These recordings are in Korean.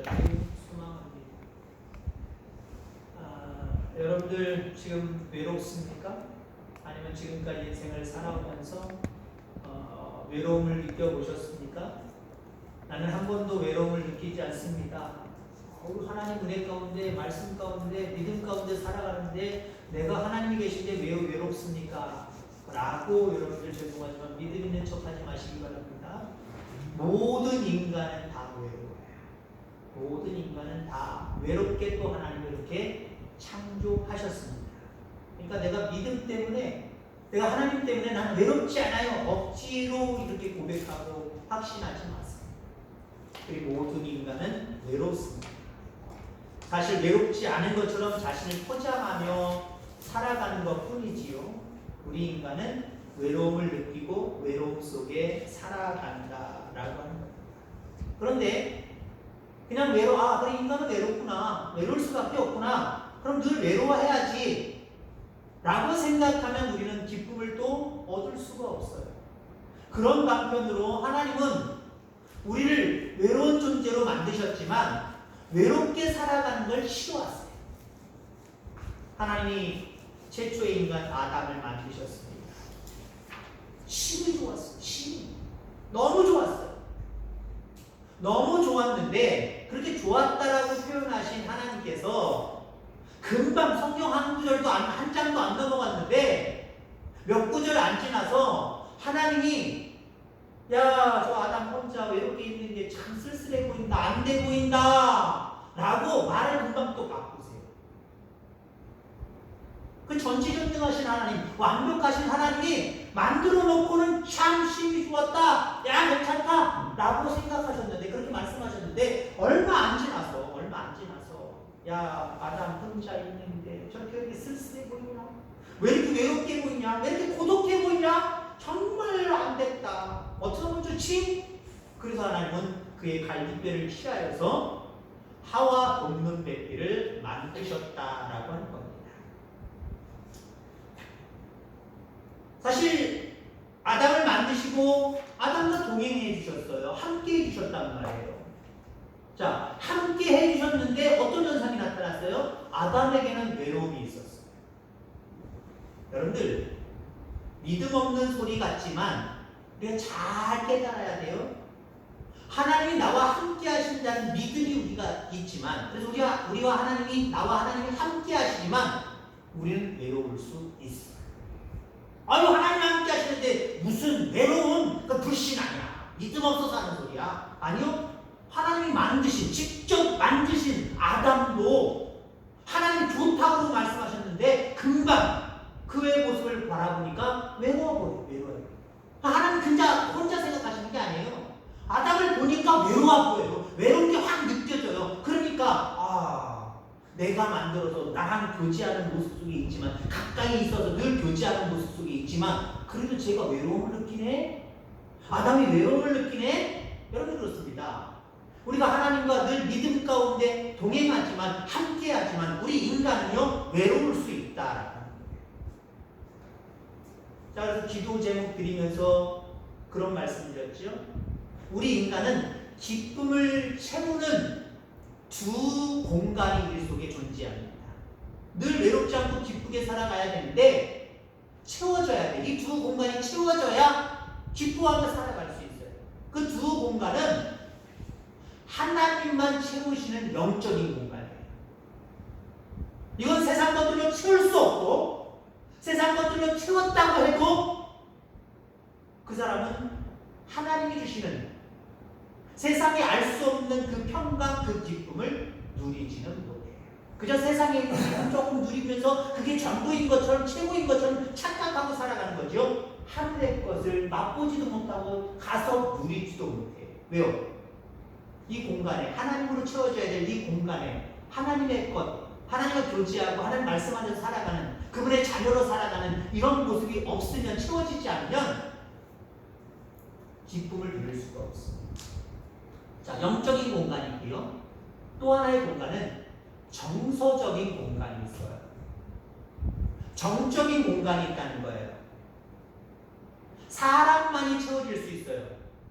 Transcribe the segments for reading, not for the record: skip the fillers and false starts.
소망합니다. 여러분들 지금 외롭습니까? 아니면 지금까지 인생을 살아오면서 외로움을 느껴보셨습니까? 나는 한 번도 외로움을 느끼지 않습니다. 하나님 은혜 가운데, 말씀 가운데, 믿음 가운데 살아가는데 내가 하나님이 계신데 왜 외롭습니까? 라고 여러분들 죄송하지만 믿음 있는 척하지 마시기 바랍니다. 모든 인간은 다 외로워요. 모든 인간은 다 외롭게 또 하나님을 이렇게 창조하셨습니다. 그러니까 내가 믿음 때문에, 내가 하나님 때문에 나는 외롭지 않아요. 억지로 이렇게 고백하고 확신하지 마세요. 그리고 모든 인간은 외롭습니다. 사실 외롭지 않은 것처럼 자신을 포장하며 살아가는 것 뿐이지요. 우리 인간은 외로움을 느끼고 외로움 속에 살아간다라고 하는 겁니다. 그런데 그냥 그래 인간은 외롭구나, 외로울 수밖에 없구나, 그럼 늘 외로워해야지 라고 생각하면 우리는 기쁨을 또 얻을 수가 없어요. 그런 방편으로 하나님은 우리를 외로운 존재로 만드셨지만 외롭게 살아가는 걸 싫어하세요. 하나님이 최초의 인간 아담을 만드셨습니다. 심히 좋았어요. 심히. 너무 좋았어요. 너무 좋았는데 그렇게 좋았다라고 표현하신 하나님께서 금방 성경 한 구절도 한 장도 안 넘어갔는데 몇 구절 안 지나서 하나님이 야, 저 아담 혼자 외롭게 있는 게 참 쓸쓸해 보인다, 안 돼 보인다 라고 말을 금방 또 바꾸세요. 그 전지전능하신 하나님, 완벽하신 하나님이 만들어 놓고는 참 심히 좋았다, 야 괜찮다 라고 생각하셨는데, 그렇게 말씀하셨는데 얼마 안 지나서 야 아담 혼자 있는데 저렇게 쓸쓸해 보이냐, 왜 이렇게 외롭게 보이냐, 왜 이렇게 고독해 보이냐, 정말 안 됐다, 어떻게 하면 좋지? 그래서 하나님은 그의 갈빗뼈를 취하여서 하와 돕는 배필을 만드셨다라고 하는 겁니다. 사실 아담을 만드시고 아담과 동행해 주셨어요. 함께 해 주셨단 말이에요. 자, 함께 해 주셨는데 어떤 현상이 나타났어요? 아담에게는 외로움이 있었어요. 여러분들, 믿음 없는 소리 같지만 우리가 잘 깨달아야 돼요. 하나님이 나와 함께 하신다는 믿음이 우리가 있지만, 그래서 우리와 하나님이, 나와 하나님이 함께 하시지만 우리는 외로울 수 있어요. 아유, 하나님 함께 하시는데 무슨 외로움? 그 불신 아니야, 믿음 없어서 하는 소리야. 아니요, 하나님이 직접 만드신 아담도 하나님 좋다고 말씀하셨는데 금방 그의 모습을 바라보니까 외로워요. 하나님 혼자 생각하시는 게 아니에요. 아담을 보니까 외로워 보여요. 외로운 게 확 느껴져요. 그러니까 내가 만들어서 나랑 교제하는 모습 속에 있지만, 가까이 있어서 늘 교제하는 모습 속에 있지만, 그래도 제가 외로움을 느끼네? 아담이 외로움을 느끼네? 여러분, 그렇습니다. 우리가 하나님과 늘 믿음 가운데 동행하지만, 함께하지만 우리 인간은요 외로울 수 있다. 자, 그래서 기도 제목 드리면서 그런 말씀 드렸죠. 우리 인간은 기쁨을 채우는 두 공간이 우리 속에 존재합니다. 늘 외롭지 않고 기쁘게 살아가야 되는데 채워져야 돼. 이 두 공간이 채워져야 기뻐하며 살아갈 수 있어요. 그 두 공간은 하나님만 채우시는 영적인 공간이에요. 이건 세상 것들로 채울 수 없고, 세상 것들로 채웠다고 해도 그 사람은 하나님이 주시는 세상이 알 수 없는 그 평강, 그 기쁨을 누리지는 못해요. 그저 세상에 있는 기쁨 조금 누리면서 그게 전부인 것처럼, 최고인 것처럼 착각하고 살아가는 거죠. 하늘의 것을 맛보지도 못하고 가서 누리지도 못해요. 왜요? 이 공간에, 하나님으로 채워져야 될 이 공간에 하나님의 것, 하나님과 교제하고 하나님 말씀하면서 살아가는, 그분의 자녀로 살아가는 이런 모습이 없으면, 채워지지 않으면 기쁨을 누릴 수가 없습니다. 자, 영적인 공간이 있고요. 또 하나의 공간은 정서적인 공간이 있어요. 정적인 공간이 있다는 거예요. 사람만이 채워질 수 있어요.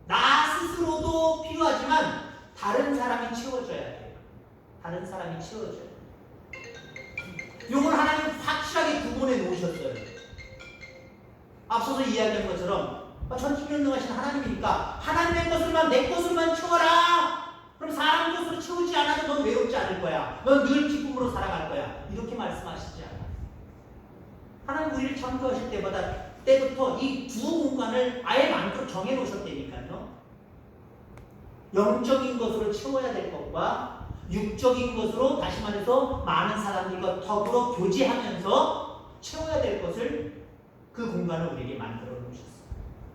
나 스스로도 필요하지만 다른 사람이 채워줘야 돼요. 다른 사람이 채워줘야 돼요. 요걸 하나님 확실하게 구분해 놓으셨어요. 앞서서 이야기한 것처럼 전지전능하신 하나님이니까 하나님의 것을만 내 것을만 채워라. 그럼 사람 것으로 채우지 않아도 넌 외롭지 않을 거야. 넌 늘 기쁨으로 살아갈 거야. 이렇게 말씀하시지 않아요. 하나님 우리를 창조하실 때부터 이 두 공간을 아예 만들어 정해 놓으셨다니까요. 영적인 것으로 채워야 될 것과 육적인 것으로 다시 말해서 많은 사람들과 더불어 교제하면서 채워야 될 것을 그 공간을 우리에게 만들어 놓으셨어요.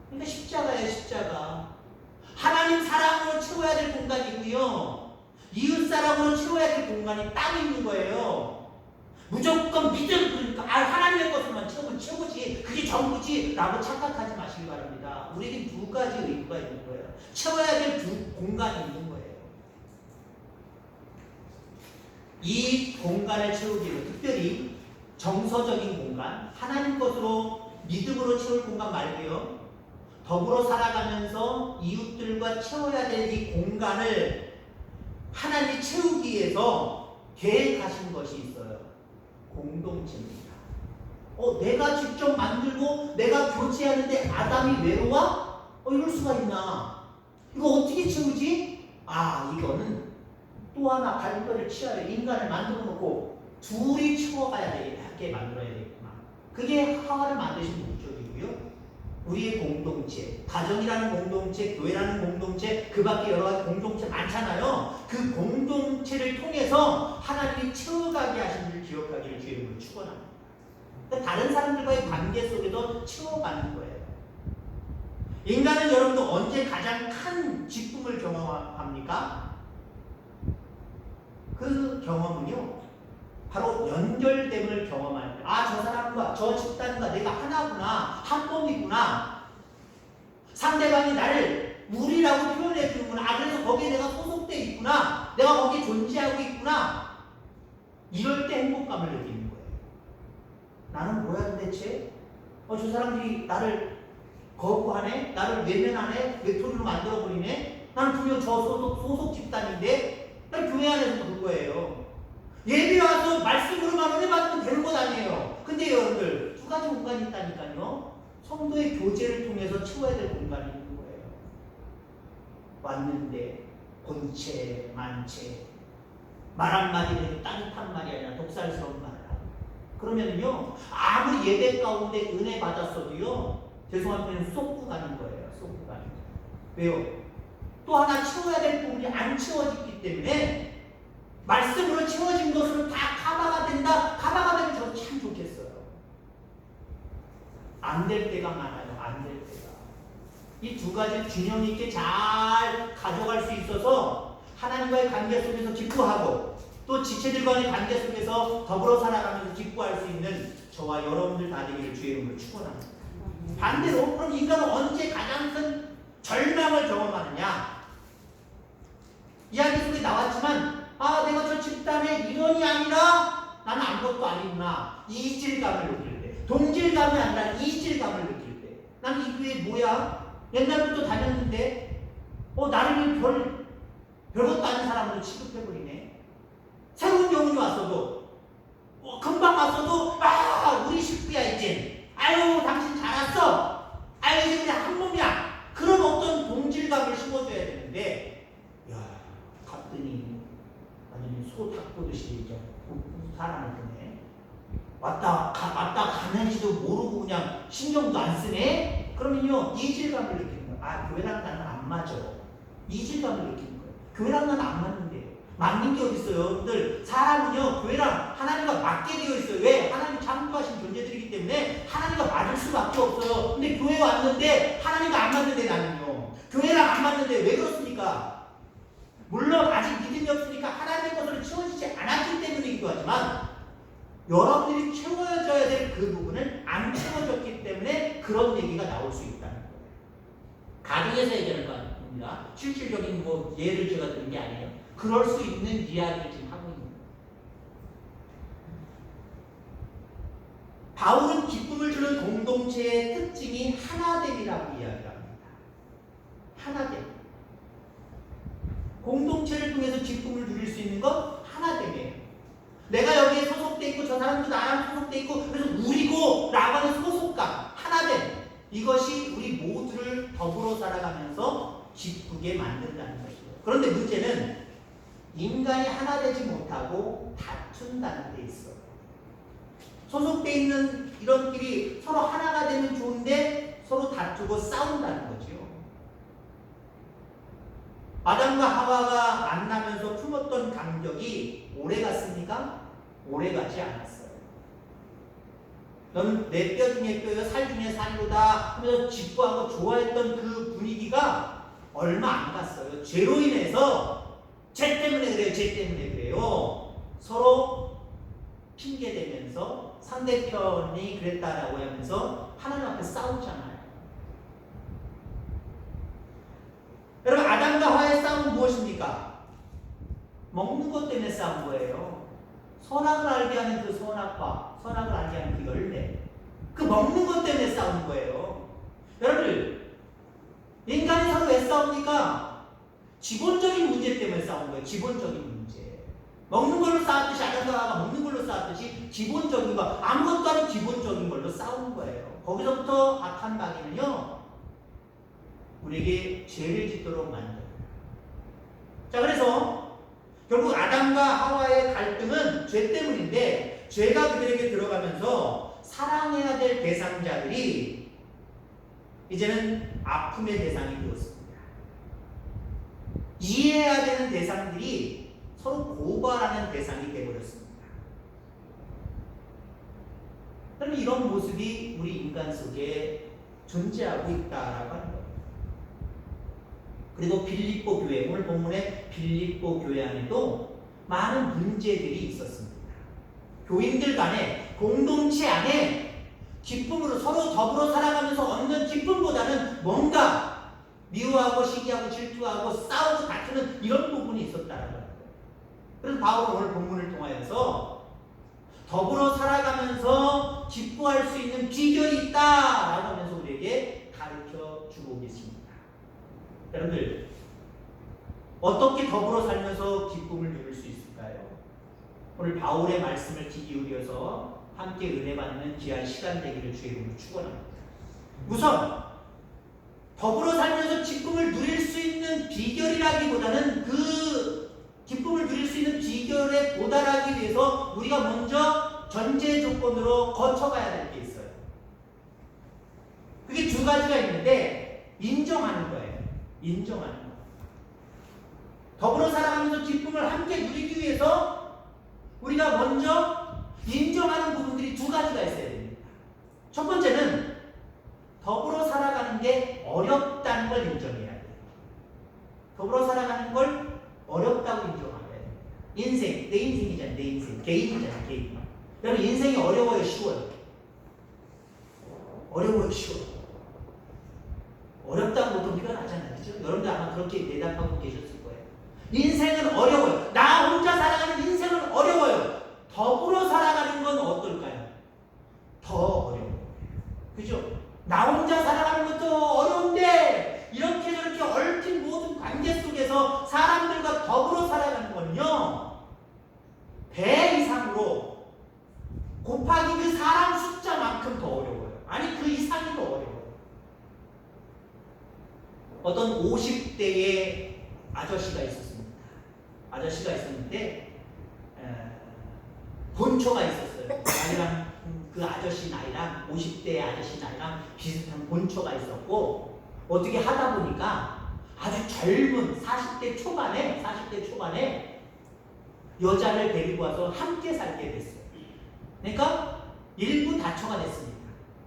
그러니까 십자가예요, 십자가. 하나님 사랑으로 채워야 될 공간이고요. 이웃 사랑으로 채워야 될 공간이 따로 있는 거예요. 무조건 믿음, 그러니까 하나님의 것을만 채우면 최고지, 그게 전부지 라고 착각하지 마시기 바랍니다. 우리에게 두 가지 의무가 있는 거예요. 채워야 될 두 공간이 있는 거예요. 이 공간을 채우기 위해 특별히 정서적인 공간, 하나님 것으로 믿음으로 채울 공간 말고요. 더불어 살아가면서 이웃들과 채워야 될 이 공간을 하나님이 채우기 위해서 계획하신 것이 있어요. 공동체입니다. 내가 직접 만들고 내가 교제하는데 아담이 외로워? 이럴 수가 있나? 이거 어떻게 채우지? 이거는 또 하나 발걸을 취하여 인간을 만들어 놓고 둘이 채워가야 되게 만들어야 되겠구나. 그게 하와를 만드신 목적이고요. 우리의 공동체, 가정이라는 공동체, 교회라는 공동체, 그 밖에 여러 가지 공동체 많잖아요. 그 공동체를 통해서 하나님이 채워가게 하신 줄 기억하기를 주의 이름으로 축원합니다. 그러니까 다른 사람들과의 관계 속에서 채워가는 거예요. 인간은 여러분도 언제 가장 큰 기쁨을 경험합니까? 그 경험은요, 바로 연결됨을 경험할 때, 저 사람과 저 집단과 내가 하나구나, 한 몸이구나, 상대방이 나를 우리라고 표현해 주는구나, 그래서 거기에 내가 소속돼 있구나, 내가 거기에 존재하고 있구나, 이럴 때 행복감을 느끼는 거예요. 나는 뭐야 도대체? 저 사람들이 나를 거부하네, 나를 외면하네, 외톨이로 만들어버리네, 나는 분명 저 소속 집단인데, 난 교회 안에서 그런 거예요. 예배 와서 말씀으로만 은혜 받으면 되는 것 아니에요. 근데 여러분들 두 가지 공간이 있다니까요. 성도의 교제를 통해서 채워야 될 공간이 있는 거예요. 왔는데 본체, 만체, 말 한마디는 해도 따뜻한 말이 아니라 독살스러운 말을 하고, 그러면요 아무리 예배 가운데 은혜 받았어도요 죄송한 표현은 쏟고 가는 거예요. 쏟고 가는 거예요. 왜요? 또 하나 채워야 될 부분이 안 채워졌기 때문에 말씀으로 채워진 것으로 다 커버가 된다. 커버가 되면 저도 참 좋겠어요. 안 될 때가 많아요. 안 될 때가. 이 두 가지 균형 있게 잘 가져갈 수 있어서 하나님과의 관계 속에서 기뻐하고 또 지체들과의 관계 속에서 더불어 살아가면서 기뻐할 수 있는 저와 여러분들 다 되기를 주의 이름으로 축원합니다. 반대로 그럼 인간은 언제 가장 큰 절망을 경험하느냐? 이야기 속에 나왔지만 내가 저 집단의 일원이 아니라 나는 아무것도 아니구나. 이질감을 느낄 때. 동질감이 아니라 이질감을 느낄 때. 나는 이 교회 뭐야? 옛날부터 다녔는데 나를 별것도 아닌 사람으로 취급해버리네. 새로운 영혼이 왔어도 금방 왔어도 우리 식구야 이제. 아유 당신 잘 왔어. 아유 이제 그냥 한 몸이야. 그런 어떤 동질감을 심어줘야 되는데 갔더니 소 닭보듯이 이제 사람을 보네. 왔다 가는지도 모르고 그냥 신경도 안 쓰네. 그러면요 이질감을 느끼는 거예요. 교회랑 나는 안 맞아. 이질감을 느끼는 거예요. 교회랑 나는 안 맞는데. 맞는 게 어디 있어요, 여러분들? 사람은요 교회랑 하나님과 맞게 되어 있어요. 왜? 하나님 창조하신 존재들이기 때문에 하나님과 맞을 수밖에 없어요. 근데 교회 왔는데 하나님과 안 맞는데 나는요. 교회랑 안 맞는데 왜 그렇습니까? 물론 아직 믿음이 없으니까 하나님의 것으로 채워지지 않았기 때문이기도 하지만 여러분들이 채워져야 될 그 부분을 안 채워졌기 때문에 그런 얘기가 나올 수 있다는 거예요. 가정에서 얘기하는 거 아닙니다. 실질적인 예를 제가 드는 게 아니에요. 그럴 수 있는 이야기를 지금 하고 있는 거예요. 바울은 기쁨을 주는 공동체의 특징이 하나됨이라고 이야기합니다. 하나됨. 공동체 되는 건 하나됨이에요. 내가 여기에 소속돼 있고 저 사람도 나랑 소속돼 있고 그래서 우리고 라고 하는 소속감, 하나됨. 이것이 우리 모두를 더불어 살아가면서 기쁘게 만든다는 것이에요. 그런데 문제는 인간이 하나 되지 못하고 다툰다는 데 있어. 소속돼 있는 이런끼리 서로 하나가 되면 좋은데 서로 다투고 싸운다는 거죠. 아담과 하와가 만나면서 품었던 감격이 오래 갔습니까? 오래 가지 않았어요. 너는 내 뼈 중에 뼈요, 살 중에 살이로다 하면서 기뻐하고 좋아했던 그 분위기가 얼마 안 갔어요. 죄로 인해서 죄 때문에 그래요, 죄 때문에 그래요. 서로 핑계대면서 상대편이 그랬다라고 하면서 하나님 앞에 싸우잖아요. 여러분, 아담과 하와의 싸움은 무엇입니까? 먹는 것 때문에 싸운 거예요. 선악을 알게 하는 그 선악과 선악을 알게 하는 그 열매, 그 먹는 것 때문에 싸우는 거예요. 여러분, 인간이 서로 왜 싸웁니까? 기본적인 문제 때문에 싸우는 거예요. 기본적인 문제. 먹는 걸로 싸웠듯이, 아담과 하와가 먹는 걸로 싸웠듯이 기본적인 거, 아무것도 아닌 기본적인 걸로 싸우는 거예요. 거기서부터 악한 마귀는요, 우리에게 죄를 짓도록 만들어요. 자, 그래서 결국 아담과 하와의 갈등은 죄 때문인데, 죄가 그들에게 들어가면서 사랑해야 될 대상자들이 이제는 아픔의 대상이 되었습니다. 이해해야 되는 대상들이 서로 고발하는 대상이 되어버렸습니다. 그러면 이런 모습이 우리 인간 속에 존재하고 있다라고 하는 거예요. 그리고 빌립보 교회, 오늘 본문의 빌립보 교회 안에도 많은 문제들이 있었습니다. 교인들 간에, 공동체 안에 기쁨으로 서로 더불어 살아가면서 얻는 기쁨보다는 뭔가 미워하고 시기하고 질투하고 싸우고 다투는 이런 부분이 있었다라는 거예요. 그래서 바울은 오늘 본문을 통하여서 더불어 살아가면서 기뻐할 수 있는 비결이 있다라고 하면서 우리에게 가르쳐 주고 계십니다. 여러분들, 어떻게 더불어 살면서 기쁨을 누릴 수 있을까요? 오늘 바울의 말씀을 귀 기울여서 함께 은혜 받는 귀한 시간 되기를 주의 이름으로 축원합니다. 우선 더불어 살면서 기쁨을 누릴 수 있는 비결이라기보다는 그 기쁨을 누릴 수 있는 비결에 도달하기 위해서 우리가 먼저 전제 조건으로 거쳐가야 될 게 있어요. 그게 두 가지가 있는데, 인정하는 거예요. 인정하는 거. 더불어 살아가면서 기쁨을 함께 누리기 위해서 우리가 먼저 인정하는 부분들이 두 가지가 있어야 됩니다. 첫 번째는 더불어 살아가는 게 어렵다는 걸 인정해야 돼요. 더불어 살아가는 걸 어렵다고 인정해야 돼요. 인생, 내 인생이잖아요. 내 인생. 개인이잖아요. 개인. 여러분, 인생이 어려워요? 쉬워요? 어려워요? 쉬워요? 어렵다고 보통 표현하잖아요. 그렇죠? 여러분들 아마 그렇게 대답하고 계셨을 거예요. 인생은 어려워요. 나 혼자 살아가는 인생은 어려워요. 더불어 살아가는 건 어떨까요? 더 어려워요. 그죠? 나 혼자 살아가는 것도 어려운데 이렇게 저렇게 얽힌 모든 관계 속에서 사람들과 더불어 살아가는 건요, 배 이상으로 곱하기 그 사람 숫자만큼 더 어려워요. 아니, 그 이상이 더 어려워요. 어떤 50대의 아저씨가 있었습니다. 아저씨가 있었는데 본초가 있었어요. 나이랑 그 아저씨 나이랑 50대의 아저씨 나이랑 비슷한 본초가 있었고, 어떻게 하다 보니까 아주 젊은 40대 초반에 여자를 데리고 와서 함께 살게 됐어요. 그러니까 1부 다처가 됐습니다.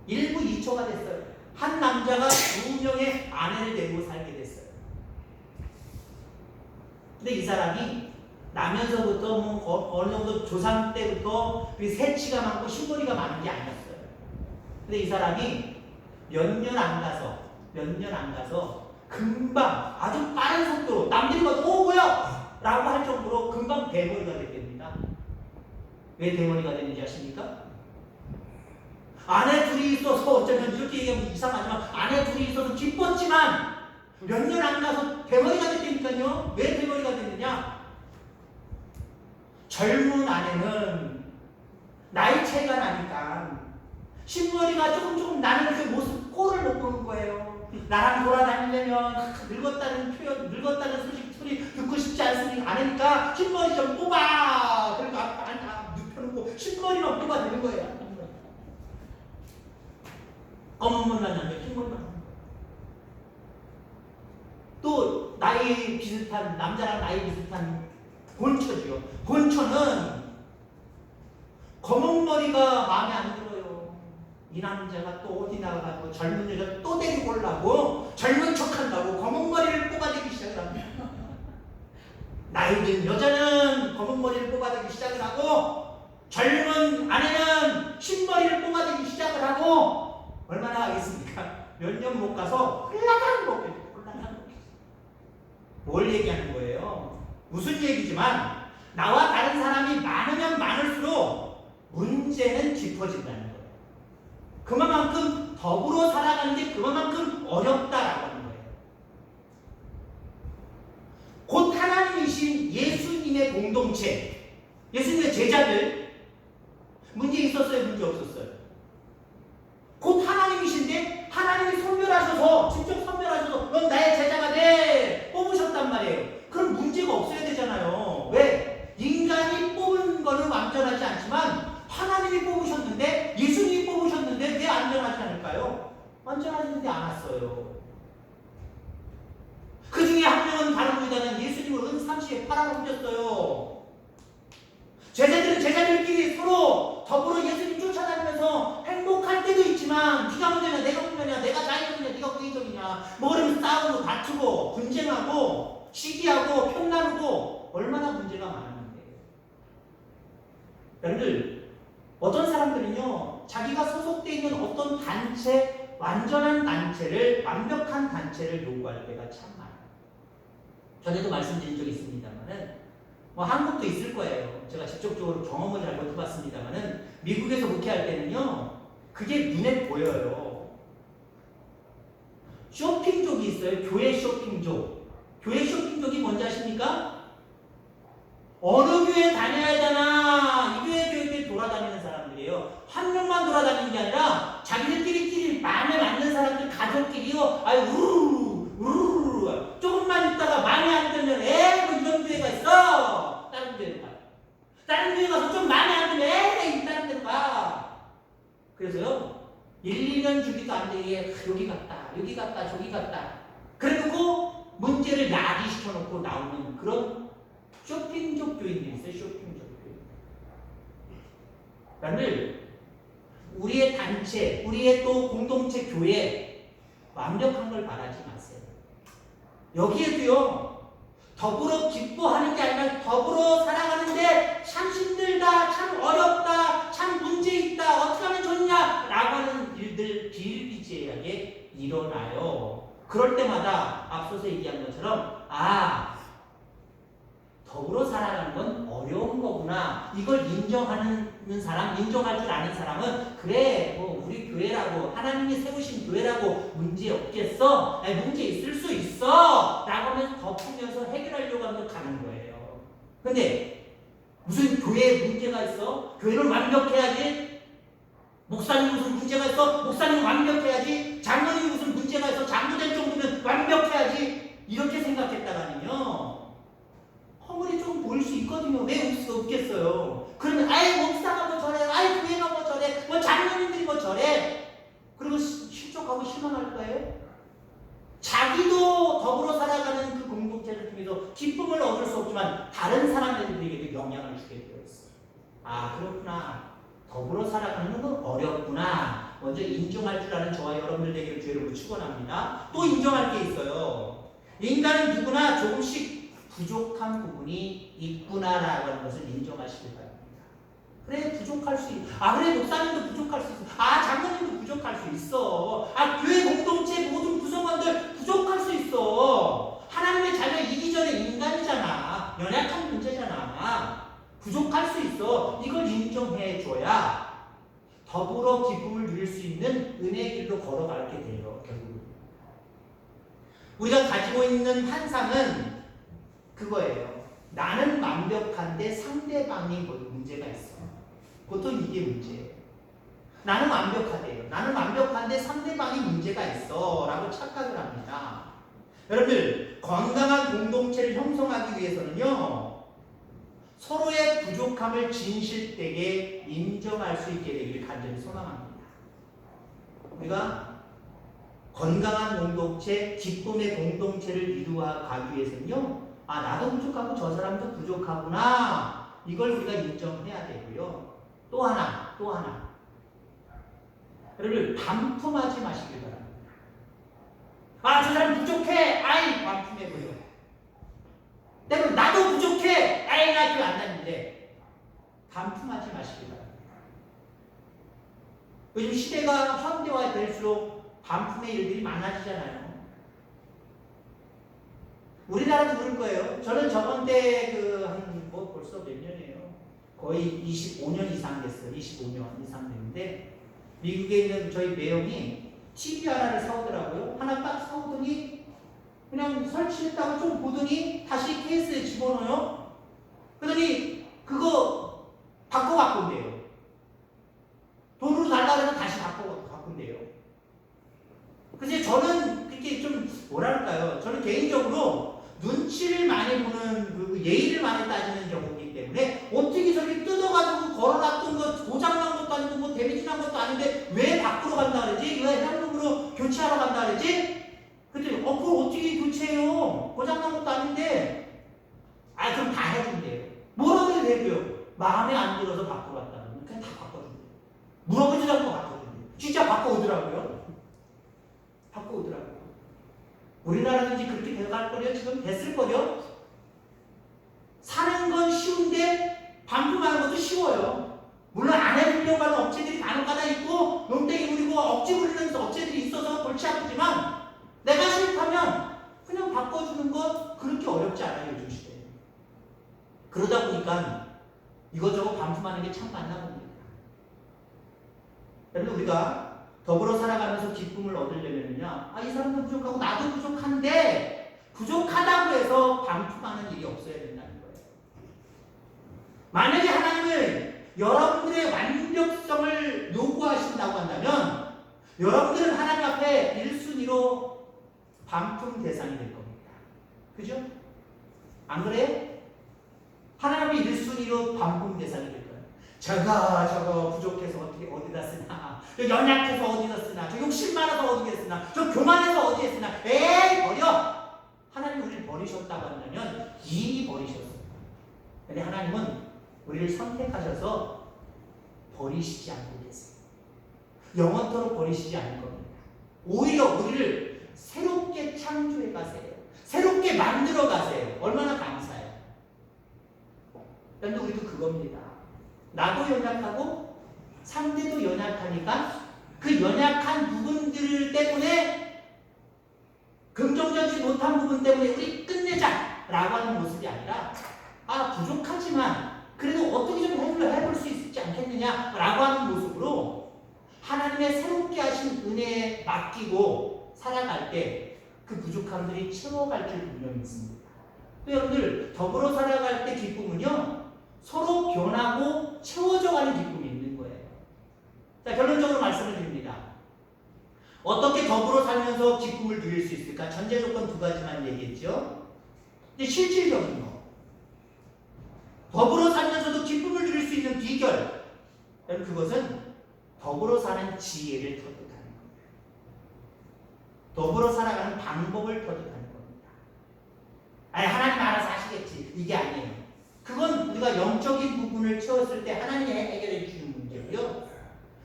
1부 2처가 됐어요. 한 남자가 2명의 아내를 데리고 살게 됐어요. 근데 이 사람이 나면서부터 어느 정도 조상 때부터 새치가 많고 흉머리가 많은 게 아니었어요. 근데 이 사람이 몇 년 안 가서 금방 아주 빠른 속도로 남들이 봐도 뭐야! 라고 할 정도로 금방 대머리가 됐답니다. 왜 대머리가 됐는지 아십니까? 아내 둘이 있어서, 어쩌면 이렇게 얘기하면 이상하지만 아내 둘이 있어서 기뻤지만 몇 년 안 가서 대머리가 됐다니까요. 왜 대머리가 됐느냐? 젊은 아내는 나이 차이가 나니까 신머리가 조금 나는 그 모습 꼴을 못 보는 거예요. 나랑 돌아다니려면 늙었다는 표현, 늙었다는 소리 듣고 싶지 않으니까 신머리 좀 뽑아. 그러니까 안 눕혀놓고 신머리만 뽑아내는 거예요. 검은 머리만 남겨 흰머리만. 또 나이 비슷한 남자랑 나이 비슷한 본처지요. 본처는 검은 머리가 마음에 안 들어요. 이 남자가 또 어디 나가고 젊은 여자 또 데리고 오려고 젊은 척한다고 검은 머리를 뽑아대기 시작을 합니다. 나이 든 여자는 검은 머리를 뽑아대기 시작을 하고 젊은 아내는 흰머리를 뽑아대기 시작을 하고 얼마나 하겠습니까? 몇 년 못 가서 홀라당 먹겠죠. 뭘 얘기하는 거예요? 무슨 얘기지만 나와 다른 사람이 많으면 많을수록 문제는 깊어진다는 거예요. 그만큼 더불어 살아가는 게 그만큼 어렵다라고 하는 거예요. 곧 하나님이신 예수님의 공동체, 예수님의 제자들 문제 있었어요? 문제 없었어요? 곧 하나님이신데 하나님이 선별하셔서 직접 선별하셔서 넌 나의 제자가 돼 뽑으셨단 말이에요. 그럼 문제가 없어야 되잖아요. 왜? 인간이 뽑은 거는 완전하지 않지만 하나님이 뽑으셨는데 예수님이 뽑으셨는데 왜 안전하지 않을까요? 완전하지 않았어요. 그 중에 한 명은 다른 유다는 예수님을 은삼시에 팔아넘겼어요. 제자들끼리 서로 더불어 예수님 쫓아다니면서 행복할 때도 있지만 네가 문제냐 내가 문제냐 내가 자의적이냐 네가 고의적이냐 뭐 그러면서 싸우고 다투고 분쟁하고 시기하고 편나누고 얼마나 문제가 많았는데. 여러분들 어떤 사람들은요 자기가 소속되어 있는 어떤 단체 완전한 단체를 완벽한 단체를 요구할 때가 참 많아요. 전에도 말씀드린 적이 있습니다만은 뭐 한국도 있을 거예요. 제가 직접적으로 경험을 잘 못 해봤습니다만은 미국에서 목회할 때는요 그게 눈에 보여요. 쇼핑족이 있어요. 교회 쇼핑족. 교회 쇼핑족이 뭔지 아십니까? 어느 교회 다녀야 되나 이 교회 저 교회 돌아다니는 사람들이에요. 한 명만 돌아다니는 게 아니라 자기들끼리 마음에 맞는 사람들 가족끼리요 우르르 조금만 있다가 마음에 안 들면 뭐 이런 교회가 있어 다른 교회 가 다른 교회 가서 좀 마음에 안 들면 다른 데로 가. 그래서요 1, 2년 주기도 안 되게 여기 갔다 저기 갔다 그래놓고 문제를 야기시켜놓고 나오는 그런 쇼핑족 교인들이 있어요. 쇼핑족 교인. 여러분들 우리의 단체 우리의 또 공동체 교회 완벽한 걸 바라지 마세요. 여기에도요 더불어 기뻐하는 게 아니라 더불어 살아가는데 참 힘들다 참 어렵다 참 문제 있다 어떻게 하면 좋냐 라고 하는 일들 비일비재하게 일어나요. 그럴 때마다 앞서서 얘기한 것처럼 더불어 살아가는 건 어려운 거구나. 이걸 인정하는 사람, 인정할 줄 아는 사람은 그래, 뭐 우리 교회라고 하나님이 세우신 교회라고 문제 없겠어? 문제 있을 수 있어. 라고 하면서 덮으면서 해결하려고 하면서 가는 거예요. 근데 무슨 교회에 문제가 있어? 교회는 완벽해야지. 목사님이 무슨 문제가 있어? 목사님은 완벽해야지. 장로님이 무슨 문제가 있어? 장로 될 정도면 완벽해야지. 이렇게 생각했다가는요 허물이 좀 보일 수 있거든요. 왜 없겠어요? 그러면 목사가 뭐 저래, 교회가 뭐 저래, 뭐 장로님들이 뭐 저래. 그리고 실족하고 실망할 거예요. 자기도 더불어 살아가는 그 공동체를 통해서 기쁨을 얻을 수 없지만 다른 사람들에게도 영향을 주게 되어 있어요. 그렇구나. 더불어 살아가는 건 어렵구나. 먼저 인정할 줄 아는 저와 여러분들 되기를 주의로 축원합니다. 또 인정할 게 있어요. 인간은 누구나 조금씩 부족한 부분이 있구나라고 하는 것을 인정하시길 바랍니다. 그래 부족할 수 있어. 그래 목사님도 부족할 수 있어. 장로님도 부족할 수 있어. 교회 공동체 모든 구성원들 부족할 수 있어. 하나님의 자녀 이기전에 인간이잖아. 연약한 문제잖아. 부족할 수 있어. 이걸 인정해줘야 더불어 기쁨을 누릴 수 있는 은혜의 길로 걸어가게 돼요. 결국 우리가 가지고 있는 환상은 그거예요. 나는 완벽한데 상대방 상대방이 문제가 있어. 보통 이게 문제예요. 나는 완벽하대요. 나는 완벽한데 상대방이 문제가 있어 라고 착각을 합니다. 여러분들, 건강한 공동체를 형성하기 위해서는요, 서로의 부족함을 진실되게 인정할 수 있게 되기를 간절히 소망합니다. 우리가 건강한 공동체, 기쁨의 공동체를 이루어가기 위해서는요, 아, 나도 부족하고 저 사람도 부족하구나, 이걸 우리가 인정해야 되고요. 또 하나. 여러분, 반품하지 마시길 바랍니다. 아, 저 사람 부족해, 아이, 반품해버려. 때문에 나도 부족해, 아이, 나 그거 안 났는데, 반품하지 마시길 바랍니다. 요즘 시대가 현대화 될수록 반품의 일들이 많아지잖아요. 우리나라도 그럴 거예요. 저는 저번 때 벌써 몇 년이에요. 거의 25년 이상 됐어요. 25년 이상 됐는데, 미국에 있는 저희 매형이 TV 하나를 사오더라고요. 하나 딱 사오더니 그냥 설치했다가 좀 보더니 다시 케이스에 집어넣어요. 그러더니 그거 바꿔 온대요. 돈으로 달라 그러면 다시 바꾼대요. 그래서 저는 그렇게 좀 뭐랄까요. 저는 개인적으로 눈치를 많이 보는 예의를 많이 따지는 경우이기 때문에 어떻게 저렇게 뜯어가지고 걸어놨던 거 고장난 것도 아니고 뭐 데미지 난 것도 아닌데 왜 바꾸러 간다 그러지? 왜 현금으로 교체하러 간다 그러지? 그랬더니 그걸 어떻게 교체해요? 고장난 것도 아닌데. 아, 그럼 다 해준대요. 뭐라고 해도 되고요. 마음에 안 들어서 바꾸러 왔다면 그냥 다 바꿔준대요. 물어보지도 않고 바꿔준대요. 진짜 바꿔오더라고요. 우리나라도 이제 그렇게 돼갈 거려. 지금 됐을 거려. 사는 건 쉬운데 반품하는 것도 쉬워요. 물론 안 해주려고 하는 업체들이 간혹가다 있고 농땡이 부리고 억지 부리는 업체들이 있어서 골치 아프지만 내가 싫다면 그냥 바꿔주는 건 그렇게 어렵지 않아요. 요즘 시대에. 그러다 보니까 이것저것 반품하는 게 참 많나 봅니다. 여러분, 우리가 더불어 살아가면서 기쁨을 얻으려면요, 아, 이 사람도 부족하고 나도 부족한데 부족하다고 해서 반품하는 일이 없어야 된다는 거예요. 만약에 하나님은 여러분들의 완벽성을 요구하신다고 한다면 여러분들은 하나님 앞에 1순위로 반품 대상이 될 겁니다. 그죠? 안 그래요? 하나님 앞에 1순위로 반품 대상이 될 거예요. 저거 부족해서 어디다 쓰나, 저 연약해서 어디다 쓰나, 저 욕심 많아서 어디에 쓰나, 저 교만해서 어디에 쓰나, 에이, 버려! 하나님이 우리를 버리셨다고 한다면 이미 버리셨어요. 근데 하나님은 우리를 선택하셔서 버리시지 않고 계세요. 영원토록 버리시지 않을 겁니다. 오히려 우리를 새롭게 창조해 가세요. 새롭게 만들어 가세요. 얼마나 감사해요. 그런데 우리도 그겁니다. 나도 연약하고 상대도 연약하니까 그 연약한 부분들 때문에, 긍정적이지 못한 부분 때문에 우리 끝내자 라고 하는 모습이 아니라, 아, 부족하지만 그래도 어떻게 좀 해볼 수 있지 않겠느냐 라고 하는 모습으로 하나님의 새롭게 하신 은혜에 맡기고 살아갈 때 그 부족함들이 채워갈 줄 분명히 있습니다. 또 여러분들, 더불어 살아갈 때 기쁨은요, 서로 변하고 채워져가는 기쁨이 있는 거예요. 자, 결론적으로 말씀을 드립니다. 어떻게 더불어 살면서 기쁨을 누릴 수 있을까? 전제 조건 2가지만 얘기했죠. 이제 실질적인 거. 더불어 살면서도 기쁨을 누릴 수 있는 비결. 그것은 더불어 사는 지혜를 터득하는 겁니다. 더불어 살아가는 방법을 터득하는 겁니다. 아니, 하나님 알아서 하시겠지, 이게 아니에요. 그건 우리가 영적인 부분을 채웠을 때 하나님이 해결해 주시는 문제고요.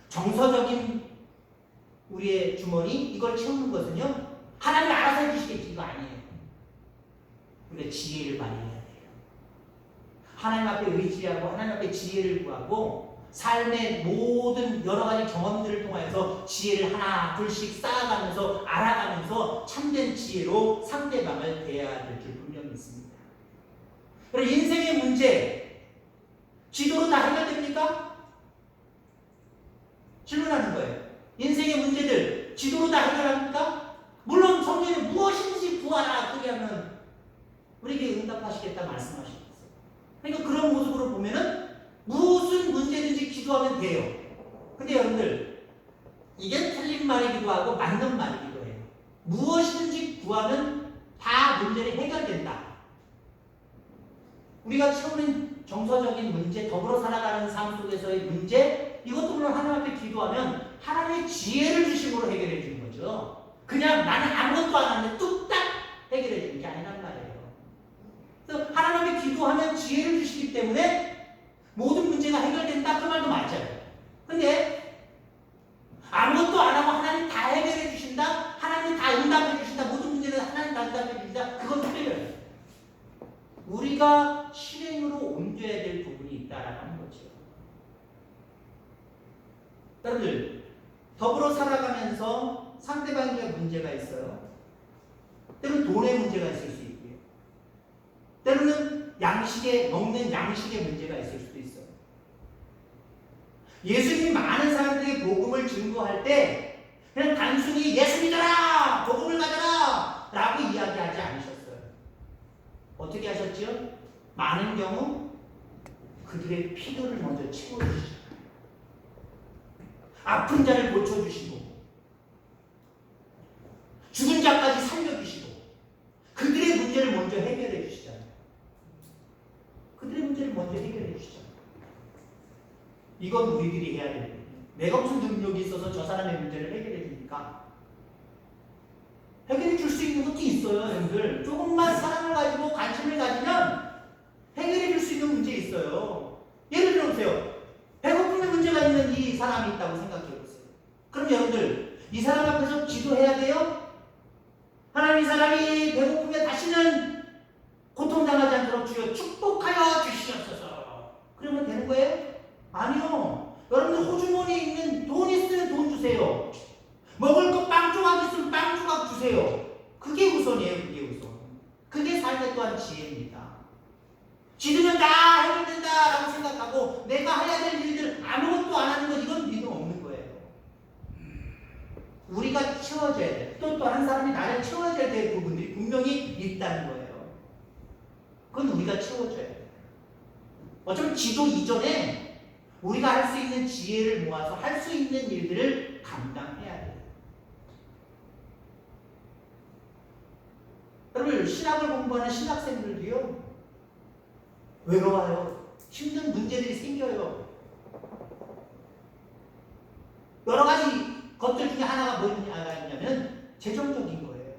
정서적인 우리의 주머니, 이걸 채우는 것은요, 하나님이 알아서 해주시겠지, 이거 아니에요. 우리가 지혜를 발휘해야 돼요. 하나님 앞에 의지하고 하나님 앞에 지혜를 구하고 삶의 모든 여러 가지 경험들을 통해서 지혜를 하나 둘씩 쌓아가면서 알아가면서 참된 지혜로 상대방을 대해야 될 줄 분명히 있습니다. 그럼 인생의 문제, 지도로 다 해결됩니까? 질문하는 거예요. 인생의 문제들, 지도로 다 해결합니까? 물론 성경에 무엇인지 구하라 그러면 우리에게 응답하시겠다 말씀하셨어요. 그러니까 그런 모습으로 보면은 무슨 문제든지 기도하면 돼요. 근데 여러분들 이게 틀린 말이기도 하고 맞는 말이기도 해요. 무엇이든지 구하면 다 문제는 해결된다. 우리가 채우는 정서적인 문제, 더불어 살아가는 삶 속에서의 문제, 이것도 물론 하나님 앞에 기도하면 하나님의 지혜를 주심으로 해결해 주는 거죠. 그냥 나는 아무것도 안 하는데 뚝딱 해결해 주는 게 아니란 말이에요. 그래서 하나님 앞에 기도하면 지혜를 주시기 때문에 모든 문제가 해결된다, 그 말도 맞아요. 근데 아무것도 안 하고 하나님 다 해결해 주신다, 하나님 다 응답해 주신다, 모든 문제는 하나님 다 응답해 주신다, 그건 틀려요. 우리가 실행으로 옮겨야 될 부분이 있다라는 거죠. 여러분들, 더불어 살아가면서 상대방에게 문제가 있어요. 때로는 돈의 문제가 있을 수 있고요. 때로는 먹는 양식의 문제가 있을 수도 있어요. 예수님이 많은 사람들에게 복음을 증거할 때 그냥 단순히 예수 믿어라! 복음을 가져라! 라고 이야기하지 않으셨어요. 어떻게 하셨지요? 많은 경우 그들의 필요를 먼저 채워주시죠. 아픈 자를 고쳐주시고 죽은 자까지 살려주시고 그들의 문제를 먼저 해결해 주시잖아요. 그들의 문제를 먼저 해결해 주시잖아요. 이건 우리들이 해야 되는 거예요. 내가 무슨 능력이 있어서 저 사람의 문제를 해결해 줍니까? 해결해 줄 수 있는 것도 있어요, 여러분들. 조금만 사랑을 가지고 관심을 가지면 해결해 줄 수 있는 문제 있어요. 예를 들어보세요. 배고픔의 문제가 있는 이 사람이 있다고 생각해 보세요. 그럼 여러분들, 이 사람 앞에서 기도해야 돼요? 하나님, 이 사람이 배고픔에 다시는 고통당하지 않도록 주여 축복하여 주시옵소서. 그러면 되는 거예요? 아니요. 여러분들 호주머니에 있는 돈 있으면 돈 주세요. 먹을 거 빵 조각 있으면 빵 조각 주세요. 그게 우선이에요. 그게 우선. 그게 삶의 또한 지혜입니다. 지들은 다 해결된다라고 생각하고 내가 해야 될 일들 아무것도 안 하는 것, 이건 믿음 없는 거예요. 우리가 채워줘야 돼. 또 한 사람이 나를 채워줘야 될 부분들이 분명히 있다는 거예요. 그건 우리가 채워줘야 돼. 어차피 기도 이전에 우리가 할 수 있는 지혜를 모아서 할 수 있는 일들을 감당해야 돼요. 여러분, 신학을 공부하는 신학생들도요, 외로워요. 힘든 문제들이 생겨요. 여러 가지 것들 중에 하나가 뭐냐면 재정적인 거예요.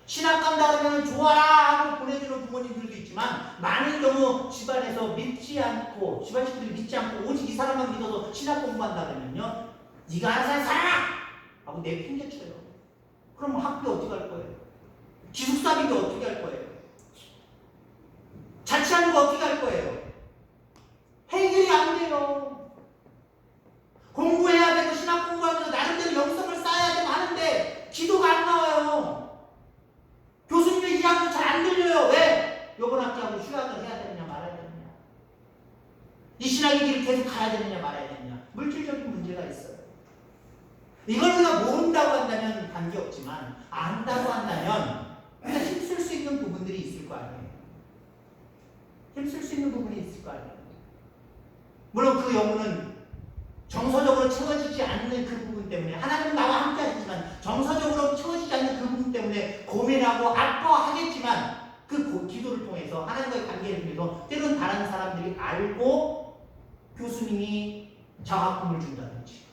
신학 간다 그러면 좋아라 하고 보내주는 부모님들도 있지만 많은 경우 집안에서 믿지 않고, 집안 식구들이 믿지 않고 오직 이 사람만 믿어서 신학 공부한다 그러면요, 네가 알아서 살아라! 하고 내팽개쳐요. 그럼 학교 어떻게 할 거예요? 기숙사비도 어떻게 할 거예요? 자취하는 거 어떻게 할 거예요? 해결이 안 돼요. 공부해야 되고 신학 공부하면서 나름대로 영성을 쌓아야 되고 하는데 기도가 안 나와요. 교수님의 이야기도 잘 안 들려요. 왜? 요번 학기하고 휴학을 해야 되느냐 말아야 되느냐, 이 신학의 길을 계속 가야 되느냐 말아야 되느냐, 물질적인 문제가 있어요. 이걸 우리가 모른다고 한다면 관계없지만 안다고 한다면 우리가 힘쓸 수 있는 부분들이 있을 거 아니에요. 힘쓸 수 있는 부분이 있을 거 아니에요. 물론 그 영혼은 정서적으로 채워지지 않는 그 부분 때문에, 하나님은 나와 함께 하시지만 정서적으로 채워지지 않는 그 부분 때문에 고민하고 아파하겠지만 그 기도를 통해서, 하나님과의 관계를 통해서 때로는 다른 사람들이 알고 교수님이 장학금을 준다든지,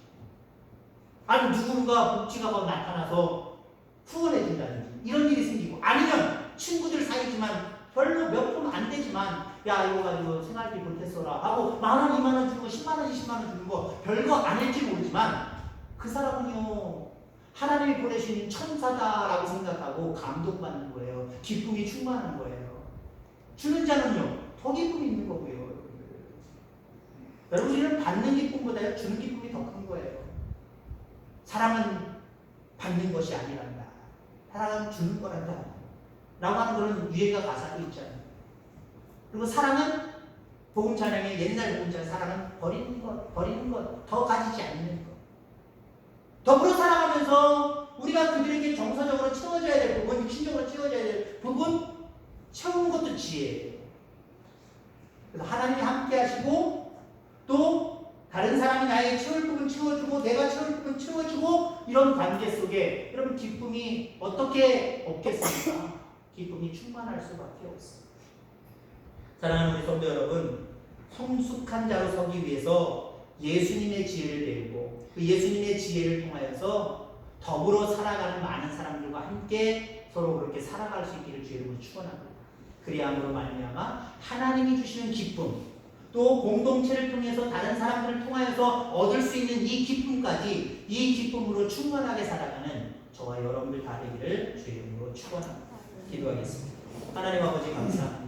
아니면 누군가 복지가가 나타나서 후원해 준다든지 이런 일이 생기고, 아니면 친구들 사이지만 별로 몇 푼 안 되지만 야, 이거 가지고 생활비 보탰어라 하고 10,000원, 20,000원 주는 거, 10만원, 20만원 주는 거 별거 아닐지 모르지만 그 사람은요, 하나님이 보내신 천사다라고 생각하고 감동받는 거예요. 기쁨이 충만한 거예요. 주는 자는요, 더 기쁨이 있는 거고요. 여러분, 우리는 받는 기쁨보다 주는 기쁨이 더 큰 거예요. 사랑은 받는 것이 아니란다, 사랑은 주는 거란다 라고 하는 그런 유행가 가사도 있잖아요. 그리고 사랑은, 복음 찬양의 옛날 복음 찬양, 사랑은 버리는 것, 더 가지지 않는 것. 더불어 살아가면서 우리가 그들에게 정서적으로 채워줘야 될 부분, 육신적으로 채워줘야 될 부분, 채우는 것도 지혜예요. 그래서 하나님이 함께 하시고 또 다른 사람이 나에게 채울 부분 채워주고 내가 채울 부분 채워주고 이런 관계 속에 여러분 기쁨이 어떻게 없겠습니까? 기쁨이 충만할 수밖에 없습니다. 사랑하는 우리 성도 여러분, 성숙한 자로 서기 위해서 예수님의 지혜를 배우고 그 예수님의 지혜를 통하여서 더불어 살아가는 많은 사람들과 함께 서로 그렇게 살아갈 수 있기를 주의 이름으로 축원합니다. 그리함으로 말미암아 하나님이 주시는 기쁨, 또 공동체를 통해서 다른 사람들을 통하여서 얻을 수 있는 이 기쁨까지 이 기쁨으로 충만하게 살아가는 저와 여러분들 다 되기를 주의 이름으로 축원합니다. 기도하겠습니다. 하나님 아버지 감사합니다.